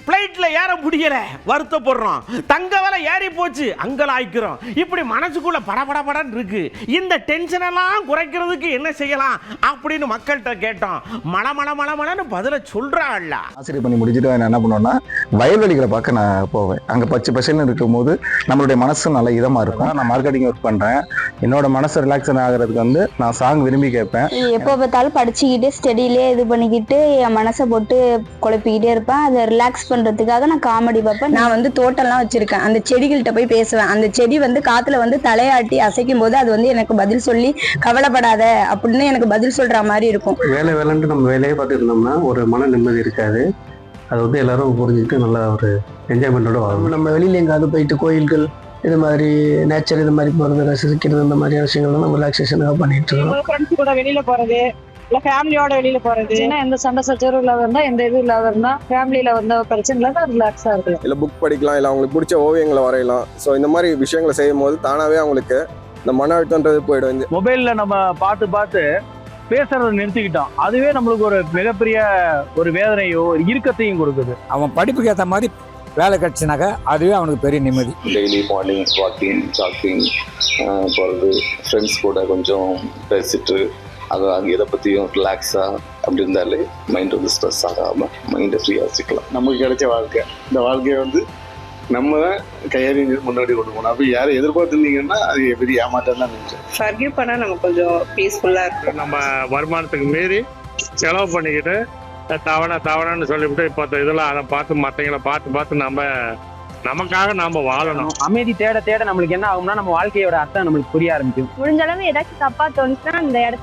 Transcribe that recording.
பிளைட்ல ஏற முடியல, வருத்தப்படுறோம். தங்க விலை ஏறி போச்சு, அங்கலாய்க்கிறோம். இப்படி மனசுக்குள்ள படபடபடன்னு இருக்கு. இந்த டென்ஷன் எல்லாம் குறைக்கிறதுக்கு என்ன செய்யலாம் அப்படின்னு மக்கள்கிட்ட கேட்டோம். மளமளன்னு பதில சொல்றாள்ல. ஆசிரியர் பண்ணி முடிச்சுட்டு நான் என்ன பண்ணுவேன்னா வயல்வெளிகளை பார்க்க நான் போவேன். அங்கே பச்சை பசைன்னு இருக்கும் போது நம்மளுடைய மனசு நல்ல இதமாக இருக்கும். நான் மார்க்கெட்டிங் ஒர்க் பண்ணுறேன். என்னோட மனசு ரிலாக்ஸன் ஆகிறதுக்கு வந்து நான் சாங் விரும்பி கேட்பேன். எப்போ பார்த்தாலும் படிச்சுக்கிட்டு ஸ்டடியிலே இது பண்ணிக்கிட்டு என் மனசை போட்டு குழப்பிக்கிட்டே இருப்பேன். அதை ரிலாக்ஸ் பண்ணுறதுக்காக நான் காமெடி பார்ப்பேன். நான் வந்து தோட்டம்லாம் வச்சிருக்கேன். அந்த செடிகள்கிட்ட போய் பேசுவேன். அந்த செடி வந்து காற்றுல வந்து தலையாட்டி அசைக்கும் போது அது வந்து எனக்கு பதில் சொல்லி கவலைப்படாத அப்படின்னு எனக்கு பதில் சொல்கிற மாதிரி இருக்கும். வேலைன்ட்டு நம்ம வேலையே பார்த்துட்டு இருந்தோம்னா ஒரு மன நிம்மதி இருக்காது. அது வந்து எல்லாரும் புரிஞ்சுக்கிட்டு நல்லா ஒரு என்ஜாய்மெண்ட்டோட வாழும். நம்ம வெளியில் எங்காவது போயிட்டு கோயில்கள் இது மாதிரி நேச்சர் இது மாதிரி போகிறது, ரசிக்கிறது, இந்த மாதிரியான விஷயங்கள்லாம் நம்ம ரிலாக்ஸேஷனாக பண்ணிட்டு இருக்கோம். ஃப்ரெண்ட்ஸ் கூட வெளியில போறது, இல்ல ஃபேமிலியோட வெளியில போறது, எந்த சண்டை சச்சரவு இல்லாத இருந்தா, எந்த இது இல்லாத இருந்தா, ஃபேமிலியில வந்த பிரச்சனை இல்லாத ரிலாக்ஸா இருக்கலாம். இல்லை புக் படிக்கலாம், இல்லை அவங்களுக்கு பிடிச்ச ஓவியங்களை வரையலாம். ஸோ இந்த மாதிரி விஷயங்களை செய்யும் போது தானாகவே அவங்களுக்கு இந்த மன அழுத்தன்றது போயிடும். மொபைல்ல நம்ம பார்த்து பேசுறதை நிறுத்திக்கிட்டோம். அதுவே நம்மளுக்கு ஒரு மிகப்பெரிய ஒரு வேதனையோ ஒரு இறுக்கத்தையும் கொடுக்குது. அவன் படிப்புக்கு ஏற்ற மாதிரி வேலை கிடைச்சினாக்கா அதுவே அவனுக்கு பெரிய நிம்மதி. டெய்லி மார்னிங் வாக்கிங் ஷாப்பிங் போகிறது, ஃப்ரெண்ட்ஸ் கூட கொஞ்சம் பேசிட்டு அது அங்கே எதை பற்றியும் ரிலாக்ஸாக அப்படி இருந்தாலே மைண்ட் வந்து ஸ்ட்ரெஸ் ஆகாமல் மைண்டை ஃப்ரீயாக வச்சுக்கலாம். நமக்கு கிடைச்ச வாழ்க்கை, இந்த வாழ்க்கையை வந்து நம்ம தான் கையாரி முன்னாடி கொண்டு போகணும். அப்படி யாரும் எதிர்பார்த்துருந்தீங்கன்னா அது பெரிய ஏமாற்றம் தான் நினைச்சேன். ஃபர்கிவ் பண்ணா நம்ம கொஞ்சம் பீஸ்ஃபுல்லா இருக்கும். நம்ம வருமானத்துக்கு மீறி செலவு பண்ணிக்கிட்டு தவணன்னு சொல்லிவிட்டு இப்போ இதெல்லாம் அதை பார்த்து மற்றவங்களை பார்த்து நமக்காக நாம வாழணும். அமைதி தேட நம்மளுக்கு என்ன ஆகும்னா நம்ம வாழ்க்கையோட அர்த்தம் நம்மளுக்கு புரிய ஆரம்பிக்கும். முடிஞ்ச அளவு ஏதாச்சும் தப்பா தோணுச்சுன்னா அந்த இடத்துல